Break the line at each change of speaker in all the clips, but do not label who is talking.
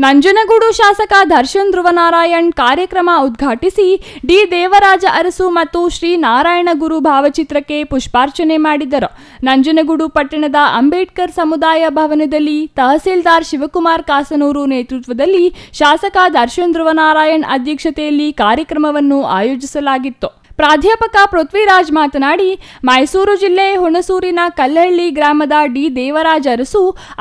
ನಂಜನಗೂಡು ಶಾಸಕ ದರ್ಶನ್ ಧ್ರುವನಾರಾಯಣ್ ಕಾರ್ಯಕ್ರಮ ಉದ್ಘಾಟಿಸಿ ಡಿ ದೇವರಾಜ ಅರಸು ಮತ್ತು ಶ್ರೀ ನಾರಾಯಣಗುರು ಭಾವಚಿತ್ರಕ್ಕೆ ಪುಷ್ಪಾರ್ಚನೆ ಮಾಡಿದರು. ನಂಜನಗೂಡು ಪಟ್ಟಣದ ಅಂಬೇಡ್ಕರ್ ಸಮುದಾಯ ಭವನದಲ್ಲಿ ತಹಸೀಲ್ದಾರ್ ಶಿವಕುಮಾರ್ ಕಾಸನೂರು ನೇತೃತ್ವದಲ್ಲಿ ಶಾಸಕ ದರ್ಶನ್ ಧ್ರುವನಾರಾಯಣ್ ಅಧ್ಯಕ್ಷತೆಯಲ್ಲಿ ಕಾರ್ಯಕ್ರಮವನ್ನು ಆಯೋಜಿಸಲಾಗಿತ್ತು. ಪ್ರಾಧ್ಯಾಪಕ ಪೃಥ್ವಿರಾಜ್ ಮಾತನಾಡಿ, ಮೈಸೂರು ಜಿಲ್ಲೆ ಹುಣಸೂರಿನ ಕಲ್ಲಹಳ್ಳಿ ಗ್ರಾಮದ ಡಿ ದೇವರಾಜ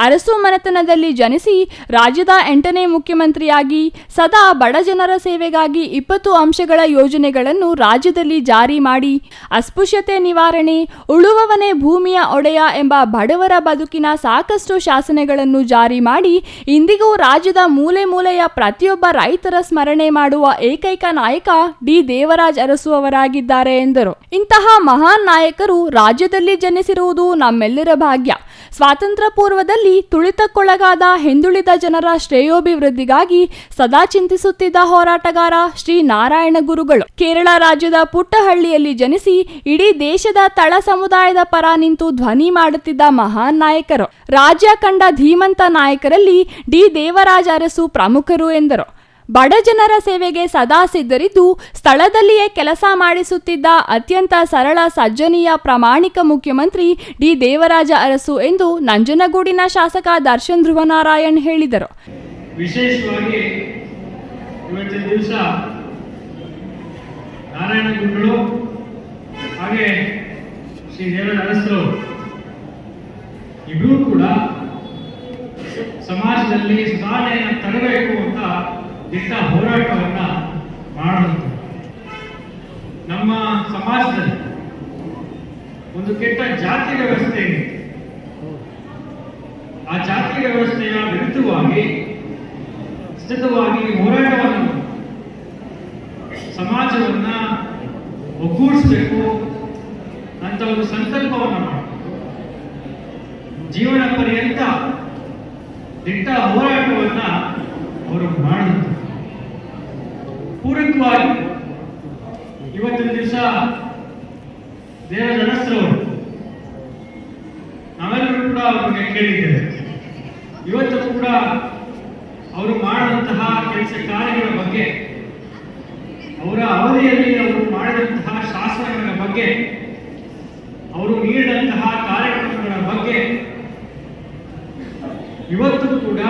ಅರಸು ಮನೆತನದಲ್ಲಿ ಜನಿಸಿ ರಾಜ್ಯದ 8ನೇ ಮುಖ್ಯಮಂತ್ರಿಯಾಗಿ ಸದಾ ಬಡಜನರ ಸೇವೆಗಾಗಿ 20 ಅಂಶಗಳ ಯೋಜನೆಗಳನ್ನು ರಾಜ್ಯದಲ್ಲಿ ಜಾರಿ ಮಾಡಿ ಅಸ್ಪೃಶ್ಯತೆ ನಿವಾರಣೆ, ಉಳುವವನೇ ಭೂಮಿಯ ಒಡೆಯ ಎಂಬ ಬಡವರ ಬದುಕಿನ ಸಾಕಷ್ಟು ಶಾಸನಗಳನ್ನು ಜಾರಿ ಮಾಡಿ ಇಂದಿಗೂ ರಾಜ್ಯದ ಮೂಲೆ ಮೂಲೆಯ ಪ್ರತಿಯೊಬ್ಬ ರೈತರ ಸ್ಮರಣೆ ಮಾಡುವ ಏಕೈಕ ನಾಯಕ ಡಿ ದೇವರಾಜ ಅರಸು ಅವರ ಎಂದರು. ಇಂತಹ ಮಹಾನ್ ನಾಯಕರು ರಾಜ್ಯದಲ್ಲಿ ಜನಿಸಿರುವುದು ನಮ್ಮೆಲ್ಲರ ಭಾಗ್ಯ. ಸ್ವಾತಂತ್ರ್ಯ ಪೂರ್ವದಲ್ಲಿ ತುಳಿತಕ್ಕೊಳಗಾದ ಹಿಂದುಳಿದ ಜನರ ಶ್ರೇಯೋಭಿವೃದ್ಧಿಗಾಗಿ ಸದಾ ಚಿಂತಿಸುತ್ತಿದ್ದ ಹೋರಾಟಗಾರ ಶ್ರೀ ನಾರಾಯಣ ಗುರುಗಳು. ಕೇರಳ ರಾಜ್ಯದ ಪುಟ್ಟಹಳ್ಳಿಯಲ್ಲಿ ಜನಿಸಿ ಇಡೀ ದೇಶದ ತಳ ಸಮುದಾಯದ ಪರ ನಿಂತು ಧ್ವನಿ ಮಾಡುತ್ತಿದ್ದ ಮಹಾನ್ ನಾಯಕರು. ರಾಜ್ಯ ಕಂಡ ಧೀಮಂತ ನಾಯಕರಲ್ಲಿ ಡಿ ದೇವರಾಜ ಅರಸು ಪ್ರಮುಖರು ಎಂದರು. ಬಡ ಜನರ ಸೇವೆಗೆ ಸದಾ ಸಿದ್ಧರಿದ್ದು ಸ್ಥಳದಲ್ಲಿಯೇ ಕೆಲಸ ಮಾಡಿಸುತ್ತಿದ್ದ ಅತ್ಯಂತ ಸರಳ ಸಜ್ಜನೀಯ ಪ್ರಾಮಾಣಿಕ ಮುಖ್ಯಮಂತ್ರಿ ಡಿ ದೇವರಾಜ ಅರಸು ಎಂದು ನಂಜನಗೂಡಿನ ಶಾಸಕ ದರ್ಶನ್ ಧ್ರುವನಾರಾಯಣ್ ಹೇಳಿದರು.
ವಿಶೇಷವಾಗಿ ಇವತ್ತಿನ ದಿವಸ ನಾರಾಯಣ ಗುರುಗಳು ಹಾಗೆ ಶ್ರೀ ದೇವರಾಜ ಅರಸರು ಇಬ್ಬರೂ ಕೂಡ ಸಮಾಜದಲ್ಲಿ ಸುಧಾರಣೆಯನ್ನು ತರಬೇಕು ಅಂತ ದಿಟ್ಟ ಹೋರಾಟವನ್ನ ಮಾಡಿದ್ರು. ನಮ್ಮ ಸಮಾಜದಲ್ಲಿ ಒಂದು ಕೆಟ್ಟ ಜಾತಿ ವ್ಯವಸ್ಥೆ ಇದೆ. ಆ ಜಾತಿ ವ್ಯವಸ್ಥೆಯ ವಿರುದ್ಧವಾಗಿ ಸತತವಾಗಿ ಹೋರಾಟವನ್ನು ಸಮಾಜವನ್ನ ಒಗ್ಗೂಡಿಸಬೇಕು ಅಂತ ಒಂದು ಸಂಕಲ್ಪವನ್ನು ಮಾಡಬೇಕು. ಜೀವನ ಪರ್ಯಂತ ದಿಟ್ಟ ಹೋರಾಟವನ್ನ ಅವರು ಮಾಡಿದ್ರು. ಪೂರಕವಾಗಿ ಇವತ್ತಿನ ದಿವಸ ದೇವರಾಜ ಅರಸರವರು ನಾವೆಲ್ಲರೂ ಕೂಡ ಅವ್ರಿಗೆ ಕೇಳಿದ್ದೇವೆ. ಇವತ್ತು ಕೂಡ ಅವರು ಮಾಡಿದಂತಹ ಕೆಲಸ ಕಾರ್ಯಗಳ ಬಗ್ಗೆ, ಅವರ ಅವಧಿಯಲ್ಲಿ ಅವರು ಮಾಡಿದಂತಹ ಶಾಸನಗಳ ಬಗ್ಗೆ, ಅವರು ನೀಡಿದಂತಹ ಕಾರ್ಯಕ್ರಮಗಳ ಬಗ್ಗೆ ಇವತ್ತು ಕೂಡ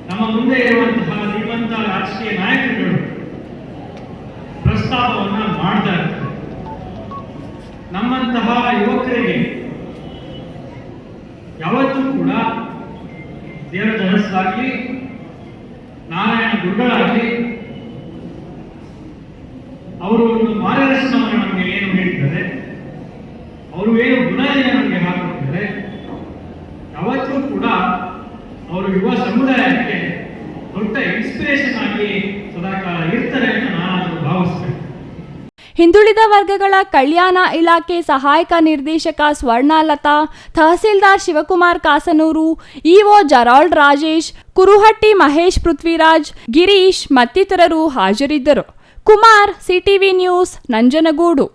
ನಮ್ಮ ಮುಂದೆ ಇರುವಂತಹ ಧೀಮಂತ ರಾಜಕೀಯ ನಾಯಕರುಗಳು ಪ್ರಸ್ತಾಪವನ್ನ ಮಾಡ್ತಾ ಇರ್ತಾರೆ. ನಮ್ಮಂತಹ ಯುವಕರಿಗೆ ಯಾವತ್ತೂ ಕೂಡ ದೇವರಾಜ ಅರಸರಾಗಲಿ ನಾರಾಯಣ ಗುರುಗಳಾಗಲಿ ಅವರು ಒಂದು ಮಾರ್ಗದರ್ಶನವನ್ನು ನಮಗೆ ಏನು ಹೇಳಿದ್ದಾರೆ, ಅವರು ಏನು ಬುನಾದಿಯನ್ನು ನಮಗೆ ಹಾಕಿದ್ದಾರೆ, ಯಾವತ್ತೂ ಕೂಡ ಅವರು ಯುವ ಸಮುದಾಯಕ್ಕೆ ದೊಡ್ಡ ಇನ್ಸ್ಪಿರೇಷನ್ ಆಗಿ ಸದಾಕಾಲ ಇರ್ತಾರೆ ಅಂತ ನಾನು ಭಾವಿಸ್ತೇನೆ.
ಹಿಂದುಳಿದ ವರ್ಗಗಳ ಕಲ್ಯಾಣ ಇಲಾಖೆ ಸಹಾಯಕ ನಿರ್ದೇಶಕ ಸ್ವರ್ಣಲತಾ, ತಹಸೀಲ್ದಾರ್ ಶಿವಕುಮಾರ್ ಕಾಸನೂರು, ಇಒ ಜರಾಲ್ಡ್ ರಾಜೇಶ್, ಕುರುಹಟ್ಟಿ ಮಹೇಶ್, ಪೃಥ್ವಿರಾಜ್, ಗಿರೀಶ್ ಮತ್ತಿತರರು ಹಾಜರಿದ್ದರು. Kumar, CTV news, Nanjangud.